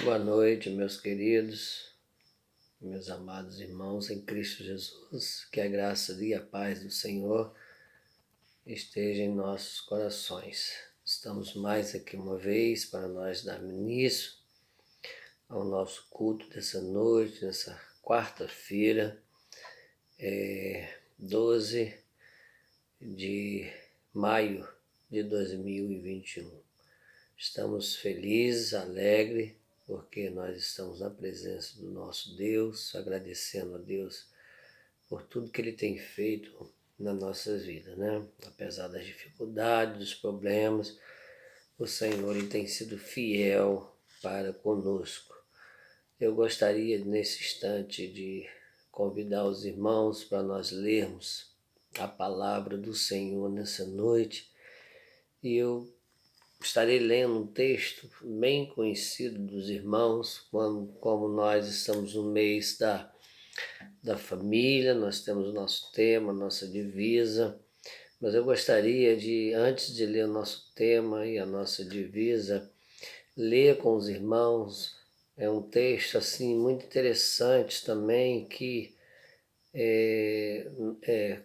Boa noite, meus queridos, meus amados irmãos em Cristo Jesus. Que a graça e a paz do Senhor esteja em nossos corações. Estamos mais aqui uma vez para nós darmos início ao nosso culto dessa noite, nessa quarta-feira, 12 de maio de 2021. Estamos felizes, alegres, porque nós estamos na presença do nosso Deus, agradecendo a Deus por tudo que Ele tem feito na nossa vida, né? Apesar das dificuldades, dos problemas, o Senhor Ele tem sido fiel para conosco. Eu gostaria nesse instante de convidar os irmãos para nós lermos a palavra do Senhor nessa noite, e eu estarei lendo um texto bem conhecido dos irmãos, como nós estamos no mês da família, nós temos o nosso tema, nossa divisa, mas eu gostaria de, antes de ler o nosso tema e a nossa divisa, ler com os irmãos. É um texto assim muito interessante também, que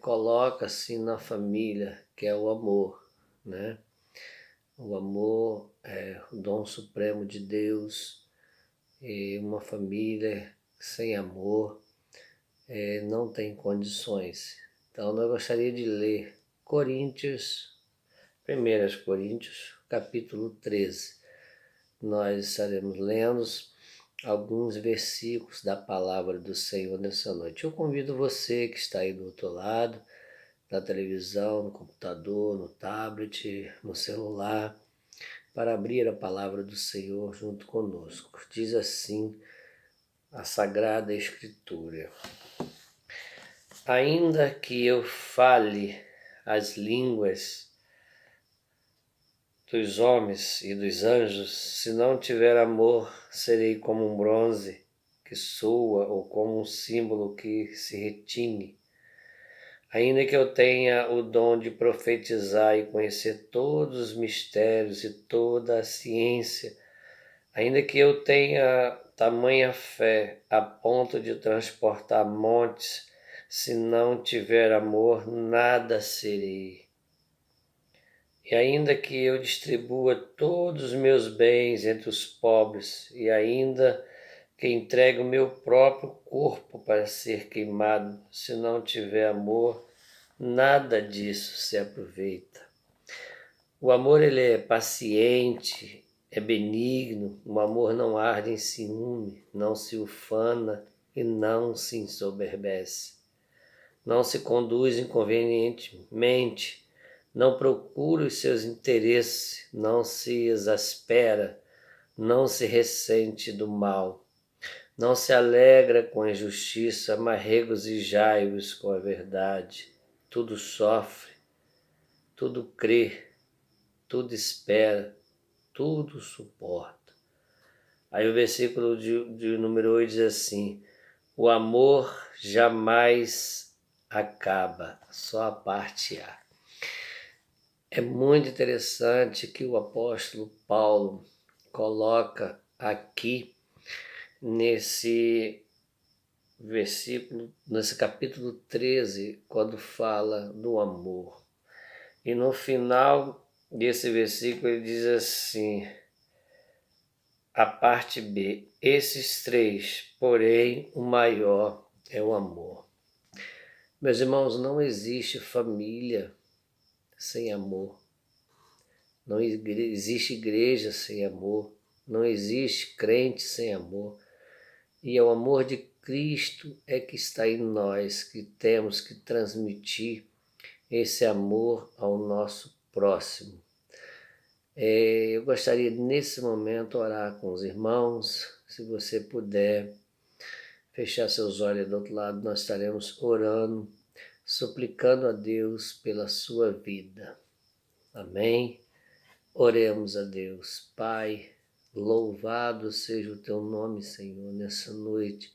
coloca assim na família, que é o amor, né? O amor é o dom supremo de Deus, e uma família sem amor não tem condições. Então, eu gostaria de ler Coríntios, 1 Coríntios, capítulo 13. Nós estaremos lendo alguns versículos da palavra do Senhor nessa noite. Eu convido você que está aí do outro lado, na televisão, no computador, no tablet, no celular, para abrir a palavra do Senhor junto conosco. Diz assim a Sagrada Escritura: ainda que eu fale as línguas dos homens e dos anjos, se não tiver amor, serei como um bronze que soa ou como um símbolo que se retine. Ainda que eu tenha o dom de profetizar e conhecer todos os mistérios e toda a ciência, ainda que eu tenha tamanha fé a ponto de transportar montes, se não tiver amor, nada serei. E ainda que eu distribua todos os meus bens entre os pobres, e ainda que entregue o meu próprio corpo para ser queimado, se não tiver amor, nada disso se aproveita. O amor, ele é paciente, é benigno. O amor não arde em ciúme, não se ufana e não se ensoberbece. Não se conduz inconvenientemente, não procura os seus interesses, não se exaspera, não se ressente do mal. Não se alegra com a injustiça, mas regozijai-vos com a verdade. Tudo sofre, tudo crê, tudo espera, tudo suporta. Aí o versículo de número 8 diz assim: o amor jamais acaba, só a parte A. É muito interessante que o apóstolo Paulo coloca aqui nesse versículo, nesse capítulo 13, quando fala do amor. E no final desse versículo ele diz assim, a parte B: esses três, porém o maior é o amor. Meus irmãos, não existe família sem amor. Não existe igreja sem amor. Não existe crente sem amor. E é o amor de Cristo é que está em nós, que temos que transmitir esse amor ao nosso próximo. Eu gostaria nesse momento orar com os irmãos. Se você puder fechar seus olhos do outro lado, nós estaremos orando, suplicando a Deus pela sua vida. Amém? Oremos a Deus. Pai, louvado seja o teu nome, Senhor, nessa noite.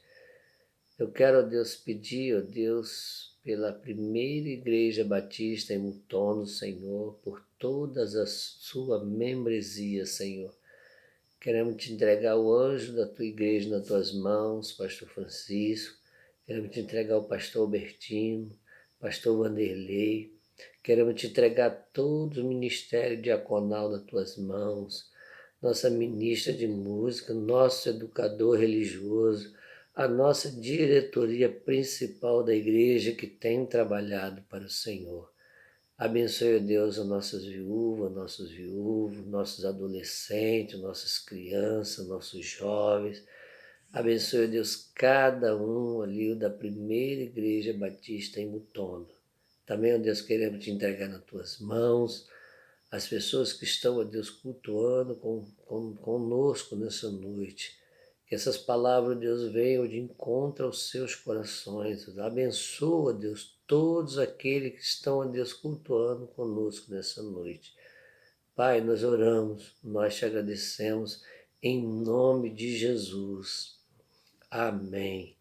Eu quero, ó Deus, pedir, ó Deus, pela primeira igreja batista em Mutono, Senhor, por todas a sua membresia, Senhor. Queremos te entregar o anjo da tua igreja nas tuas mãos, pastor Francisco. Queremos te entregar o pastor Albertino, pastor Vanderlei. Queremos te entregar todo o ministério diaconal nas tuas mãos, nossa ministra de música, nosso educador religioso, a nossa diretoria principal da igreja que tem trabalhado para o Senhor. Abençoe, Deus, as nossas viúvas, nossos viúvos, nossos adolescentes, nossas crianças, nossos jovens. Abençoe, Deus, cada um ali da primeira igreja batista em Mutombo. Também, ó Deus, queremos te entregar nas tuas mãos as pessoas que estão, ó Deus, cultuando conosco nessa noite. Que essas palavras, Deus, venham de encontro aos seus corações. Abençoa, Deus, todos aqueles que estão, ó Deus, cultuando conosco nessa noite. Pai, nós oramos, nós te agradecemos em nome de Jesus. Amém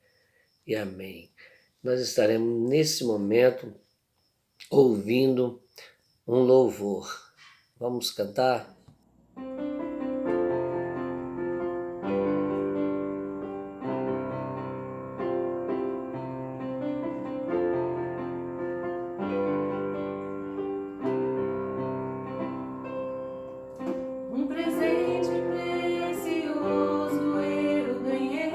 e amém. Nós estaremos nesse momento ouvindo um louvor. Vamos cantar? Um presente precioso eu ganhei,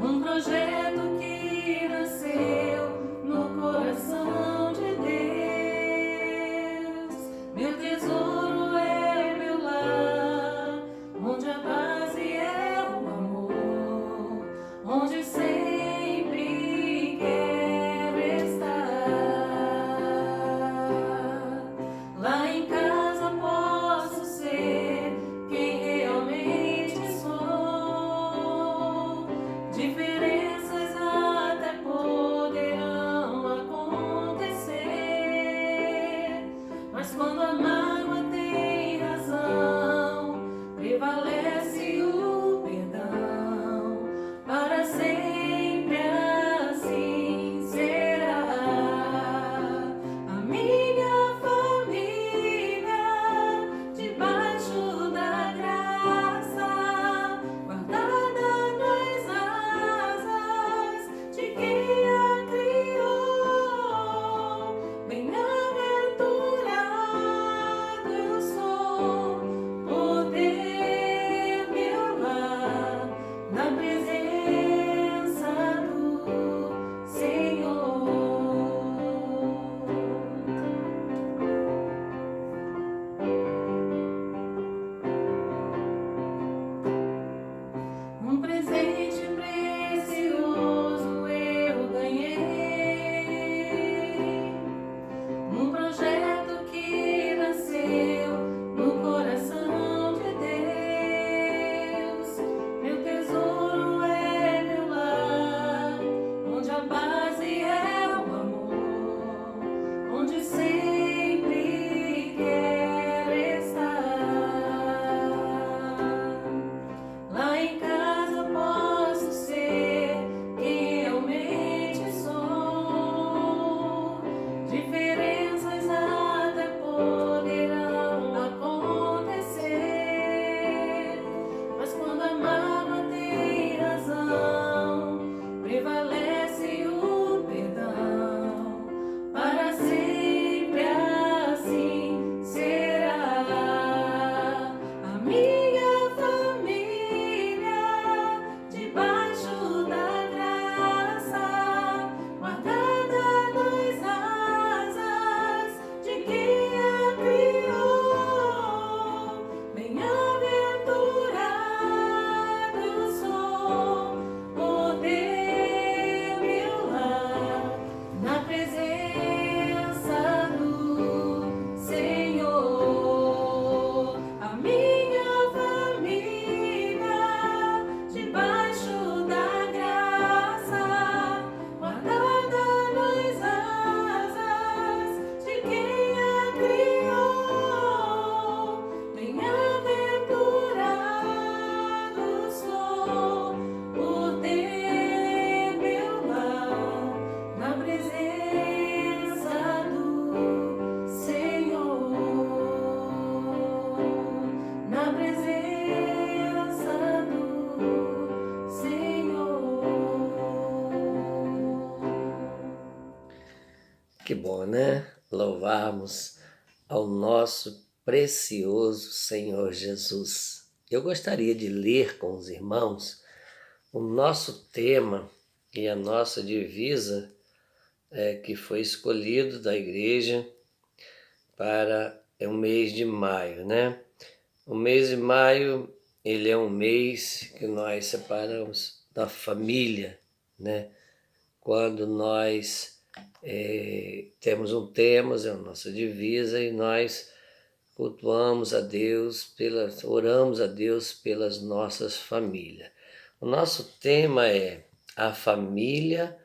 um projeto que nasceu no coração de Deus. Meu Que bom, né? Louvarmos ao nosso precioso Senhor Jesus. Eu gostaria de ler com os irmãos o nosso tema e a nossa divisa que foi escolhido da igreja para o mês de maio, né? O mês de maio, ele é um mês que nós separamos da família, né? Quando nós temos é a nossa divisa e nós cultuamos a Deus, oramos a Deus pelas nossas famílias. O nosso tema é a família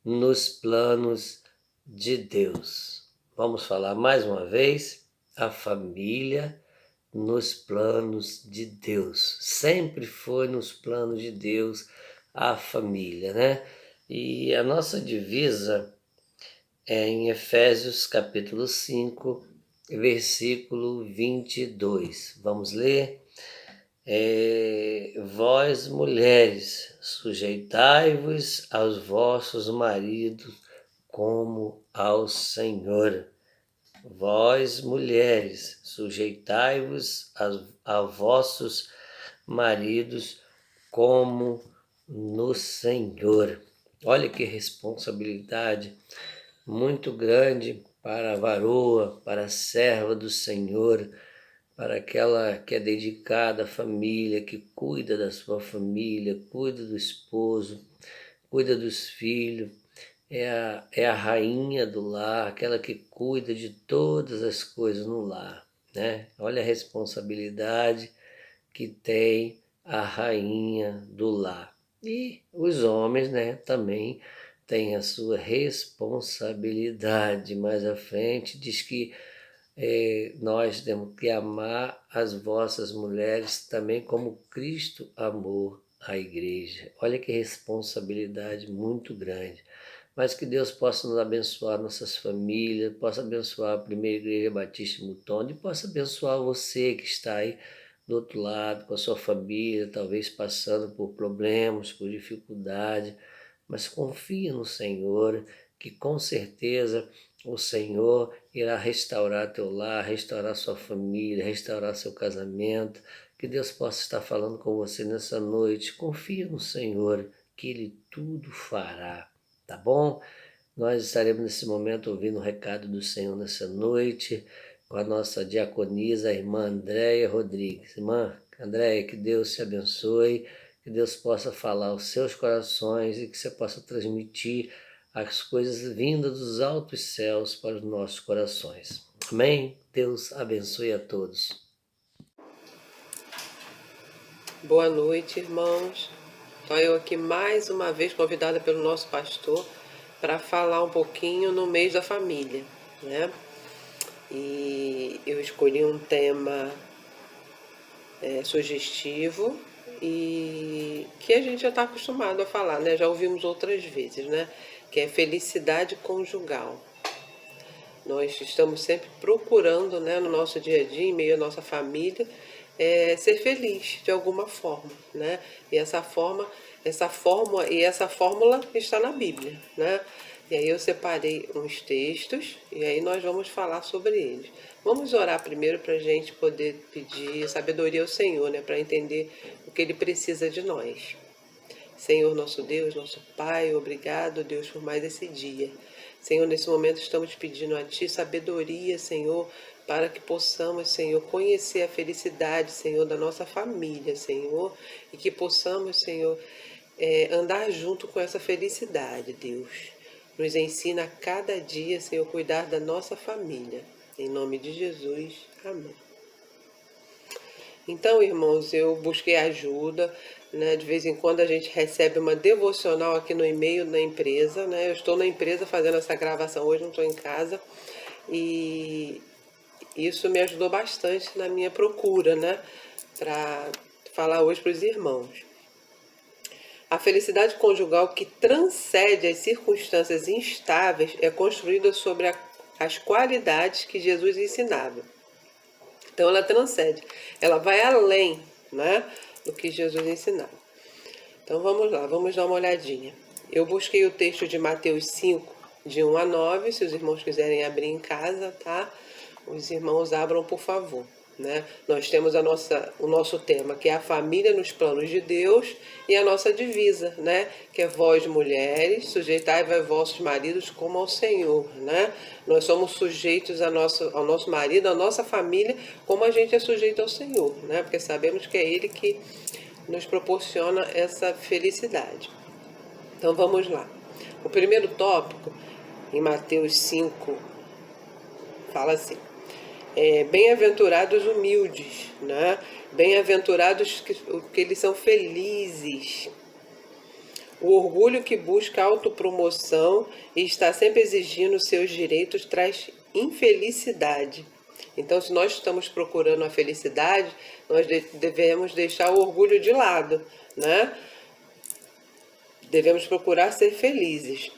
nos planos de Deus. Vamos falar mais uma vez, a família nos planos de Deus. Sempre foi nos planos de Deus a família, né? E a nossa divisa é em Efésios capítulo 5, versículo 22. Vamos ler? Vós, mulheres, sujeitai-vos aos vossos maridos como ao Senhor. Vós, mulheres, sujeitai-vos a vossos maridos como no Senhor. Olha que responsabilidade muito grande para a varoa, para a serva do Senhor, para aquela que é dedicada à família, que cuida da sua família, cuida do esposo, cuida dos filhos, é a rainha do lar, aquela que cuida de todas as coisas no lar, né? Olha a responsabilidade que tem a rainha do lar. E os homens, né, também têm a sua responsabilidade. Mais à frente diz que nós temos que amar as vossas mulheres também como Cristo amou a igreja. Olha que responsabilidade muito grande. Mas que Deus possa nos abençoar nossas famílias, possa abençoar a Primeira Igreja Batista em Mutonde e possa abençoar você que está aí do outro lado, com a sua família, talvez passando por problemas, por dificuldade, mas confia no Senhor, que com certeza o Senhor irá restaurar teu lar, restaurar sua família, restaurar seu casamento. Que Deus possa estar falando com você nessa noite. Confia no Senhor, que Ele tudo fará, tá bom? Nós estaremos nesse momento ouvindo o recado do Senhor nessa noite, com a nossa diaconisa, a irmã Andréia Rodrigues. Irmã Andréia, que Deus te abençoe, que Deus possa falar aos seus corações e que você possa transmitir as coisas vindas dos altos céus para os nossos corações. Amém? Deus abençoe a todos. Boa noite, irmãos. Estou eu aqui mais uma vez convidada pelo nosso pastor para falar um pouquinho no mês da família, né? E eu escolhi um tema sugestivo e que a gente já está acostumado a falar, né? Já ouvimos outras vezes, né? Que é felicidade conjugal. Nós estamos sempre procurando, né, no nosso dia a dia, em meio à nossa família, ser feliz de alguma forma, né? E essa fórmula está na Bíblia, né? E aí eu separei uns textos e aí nós vamos falar sobre eles. Vamos orar primeiro para a gente poder pedir sabedoria ao Senhor, né? Para entender o que Ele precisa de nós. Senhor nosso Deus, nosso Pai, obrigado, Deus, por mais esse dia. Senhor, nesse momento estamos pedindo a Ti sabedoria, Senhor, para que possamos, Senhor, conhecer a felicidade, Senhor, da nossa família, Senhor, e que possamos, Senhor, andar junto com essa felicidade, Deus. Nos ensina a cada dia, Senhor, cuidar da nossa família. Em nome de Jesus, amém. Então, irmãos, eu busquei ajuda, né? De vez em quando a gente recebe uma devocional aqui no e-mail da empresa, né? Eu estou na empresa fazendo essa gravação hoje, não estou em casa, e isso me ajudou bastante na minha procura, né? Para falar hoje para os irmãos. A felicidade conjugal que transcende as circunstâncias instáveis é construída sobre as qualidades que Jesus ensinava. Então ela transcende, ela vai além, né, do que Jesus ensinava. Então vamos lá, vamos dar uma olhadinha. Eu busquei o texto de Mateus 5, de 1 a 9. Se os irmãos quiserem abrir em casa, tá? Os irmãos abram, por favor. Né? Nós temos o nosso tema, que é a família nos planos de Deus, e a nossa divisa, né? Que é vós, mulheres, sujeitai-vos a vossos maridos como ao Senhor. Né? Nós somos sujeitos ao nosso marido, à nossa família, como a gente é sujeito ao Senhor, né? Porque sabemos que é Ele que nos proporciona essa felicidade. Então vamos lá. O primeiro tópico, em Mateus 5, fala assim: bem-aventurados humildes, né? Bem-aventurados que eles são felizes. O orgulho que busca autopromoção e está sempre exigindo seus direitos traz infelicidade. Então, se nós estamos procurando a felicidade, nós devemos deixar o orgulho de lado, né? Devemos procurar ser felizes.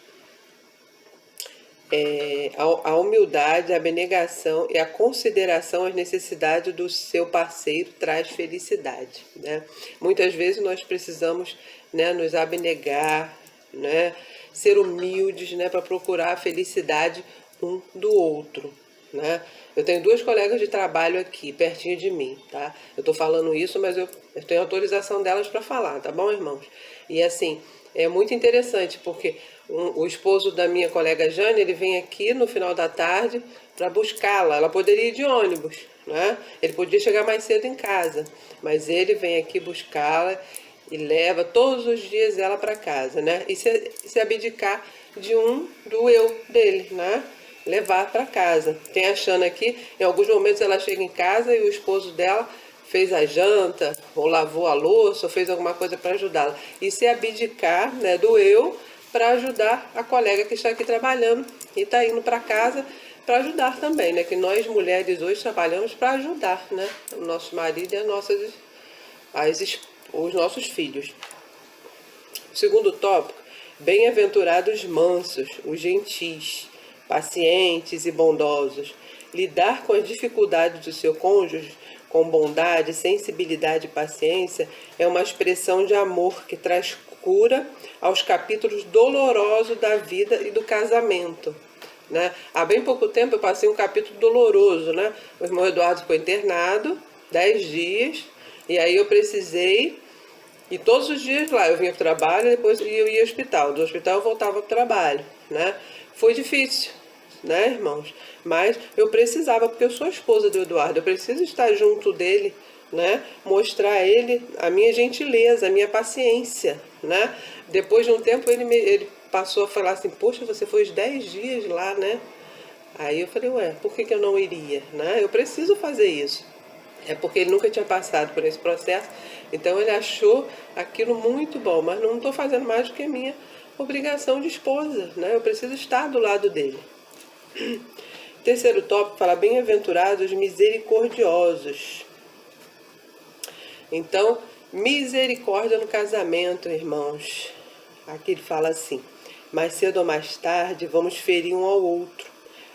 A humildade, a abnegação e a consideração às necessidades do seu parceiro traz felicidade, né? Muitas vezes nós precisamos, né, nos abnegar, né, ser humildes, né, para procurar a felicidade um do outro, né? Eu tenho 2 colegas de trabalho aqui, pertinho de mim, tá? Eu tô falando isso, mas eu tenho autorização delas para falar, tá bom, irmãos? E assim, é muito interessante, porque o esposo da minha colega Jane, ele vem aqui no final da tarde para buscá-la. Ela poderia ir de ônibus, né? Ele podia chegar mais cedo em casa, mas ele vem aqui buscá-la e leva todos os dias ela para casa, né? E se abdicar do eu dele, né? Levar para casa. Tem a Xana aqui, em alguns momentos ela chega em casa e o esposo dela fez a janta, ou lavou a louça, ou fez alguma coisa para ajudá-la. E se abdicar, né, do eu para ajudar a colega que está aqui trabalhando e está indo para casa para ajudar também, né? Que nós mulheres hoje trabalhamos para ajudar, né? O nosso marido e os nossos filhos. Segundo tópico, bem-aventurados mansos, os gentis, pacientes e bondosos. Lidar com as dificuldades do seu cônjuge com bondade, sensibilidade e paciência é uma expressão de amor que traz cura aos capítulos dolorosos da vida e do casamento, né? Há bem pouco tempo eu passei um capítulo doloroso, né? O irmão Eduardo ficou internado 10 dias, e aí eu precisei, e todos os dias lá eu vinha para o trabalho, depois eu ia ao hospital, do hospital eu voltava para o trabalho, né? Foi difícil, né, irmãos? Mas eu precisava, porque eu sou a esposa do Eduardo, eu preciso estar junto dele, né? Mostrar a ele a minha gentileza, a minha paciência, né? Depois de um tempo ele passou a falar assim: poxa, você foi os 10 dias lá, né? Aí eu falei: ué, por que eu não iria, né? Eu preciso fazer isso. É porque ele nunca tinha passado por esse processo, então ele achou aquilo muito bom, mas não estou fazendo mais do que a minha obrigação de esposa, né? Eu preciso estar do lado dele. Terceiro tópico fala: bem-aventurados misericordiosos. Então, misericórdia no casamento, irmãos. Aqui ele fala assim: mais cedo ou mais tarde vamos ferir um ao outro.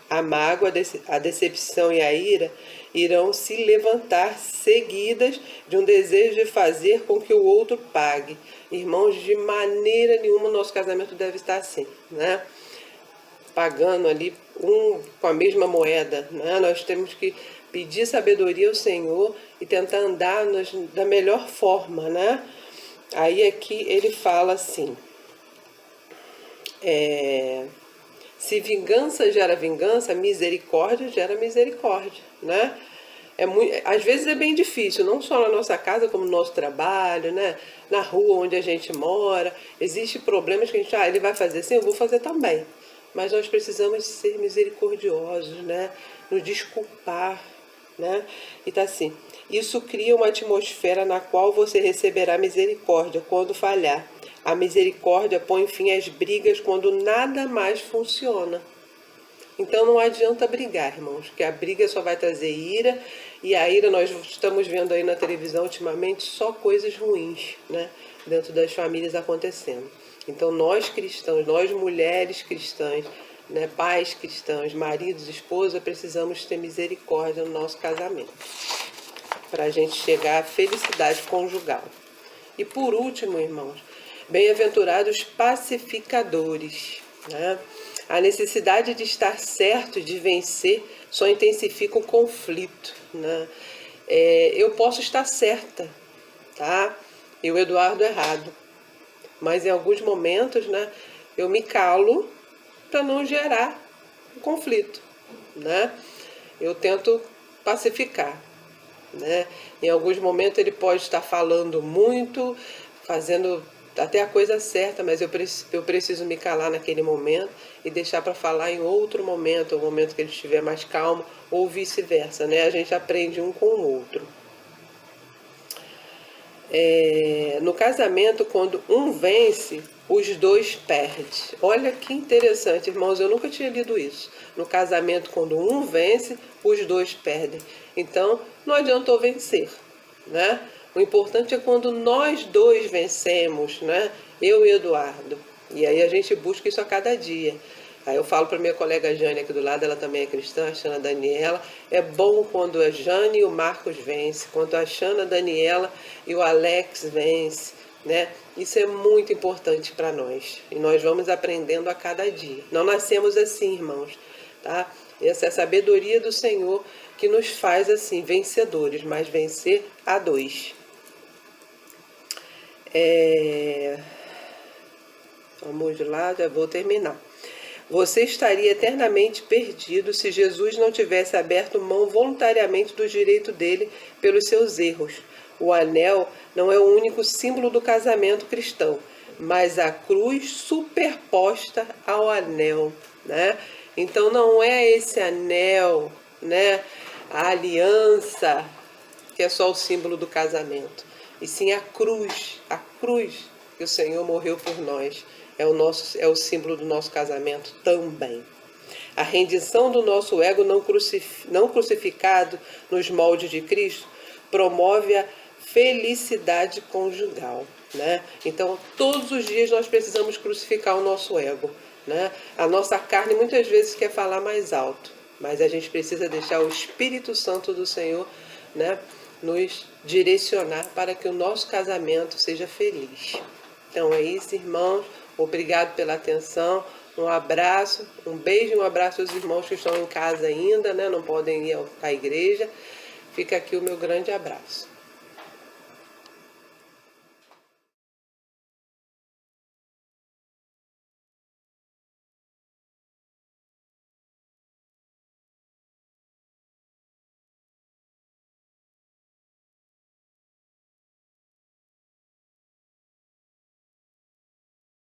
A mágoa, a decepção e a ira irão se levantar seguidas de um desejo de fazer com que o outro pague. Irmãos, de maneira nenhuma o nosso casamento deve estar assim, né? Pagando ali com a mesma moeda, né? Nós temos que pedir sabedoria ao Senhor e tentar andar da melhor forma, né? Aí aqui ele fala assim: se vingança gera vingança, misericórdia gera misericórdia, né? Às vezes é bem difícil, não só na nossa casa, como no nosso trabalho, né? Na rua onde a gente mora. Existem problemas que a gente, ele vai fazer assim, eu vou fazer também. Mas nós precisamos ser misericordiosos, né? Nos desculpar, né? E tá assim: isso cria uma atmosfera na qual você receberá misericórdia quando falhar. A misericórdia põe fim às brigas quando nada mais funciona. Então não adianta brigar, irmãos, que a briga só vai trazer ira, e a ira, nós estamos vendo aí na televisão ultimamente só coisas ruins, né? Dentro das famílias acontecendo. Então nós cristãos, nós mulheres cristãs, né, pais cristãos, maridos, esposa, precisamos ter misericórdia no nosso casamento, para a gente chegar à felicidade conjugal. E por último, irmãos, bem-aventurados pacificadores, né? A necessidade de estar certo, de vencer, só intensifica o conflito, né? Eu posso estar certa, tá? E o Eduardo errado. Mas em alguns momentos, né, eu me calo para não gerar conflito, né? Eu tento pacificar, né? Em alguns momentos ele pode estar falando muito, fazendo até a coisa certa, mas eu preciso me calar naquele momento e deixar para falar em outro momento, o momento que ele estiver mais calmo, ou vice-versa, né? A gente aprende um com o outro. No casamento, quando um vence, os dois perdem. Olha que interessante, irmãos, eu nunca tinha lido isso. No casamento, quando um vence, os dois perdem. Então, não adiantou vencer, né? O importante é quando nós dois vencemos, né? Eu e Eduardo. E aí a gente busca isso a cada dia. Aí eu falo para minha colega Jane aqui do lado, ela também é cristã, a Xana Daniela. É bom quando a Jane e o Marcos vencem, quando a Xana Daniela e o Alex vencem, né? Isso é muito importante para nós. E nós vamos aprendendo a cada dia. Não nascemos assim, irmãos, tá? Essa é a sabedoria do Senhor que nos faz assim, vencedores, mas vencer a dois. Vamos lá, já vou terminar. Você estaria eternamente perdido se Jesus não tivesse aberto mão voluntariamente do direito dele pelos seus erros. O anel não é o único símbolo do casamento cristão, mas a cruz superposta ao anel, né? Então não é esse anel, né? A aliança que é só o símbolo do casamento, e sim a cruz que o Senhor morreu por nós. É o símbolo do nosso casamento também. A rendição do nosso ego não crucificado nos moldes de Cristo promove a felicidade conjugal, né? Então, todos os dias nós precisamos crucificar o nosso ego, né? A nossa carne muitas vezes quer falar mais alto, mas a gente precisa deixar o Espírito Santo do Senhor, né, nos direcionar para que o nosso casamento seja feliz. Então é isso, irmãos. Obrigado pela atenção. Um abraço, um beijo e um abraço aos irmãos que estão em casa ainda, né? Não podem ir à igreja. Fica aqui o meu grande abraço.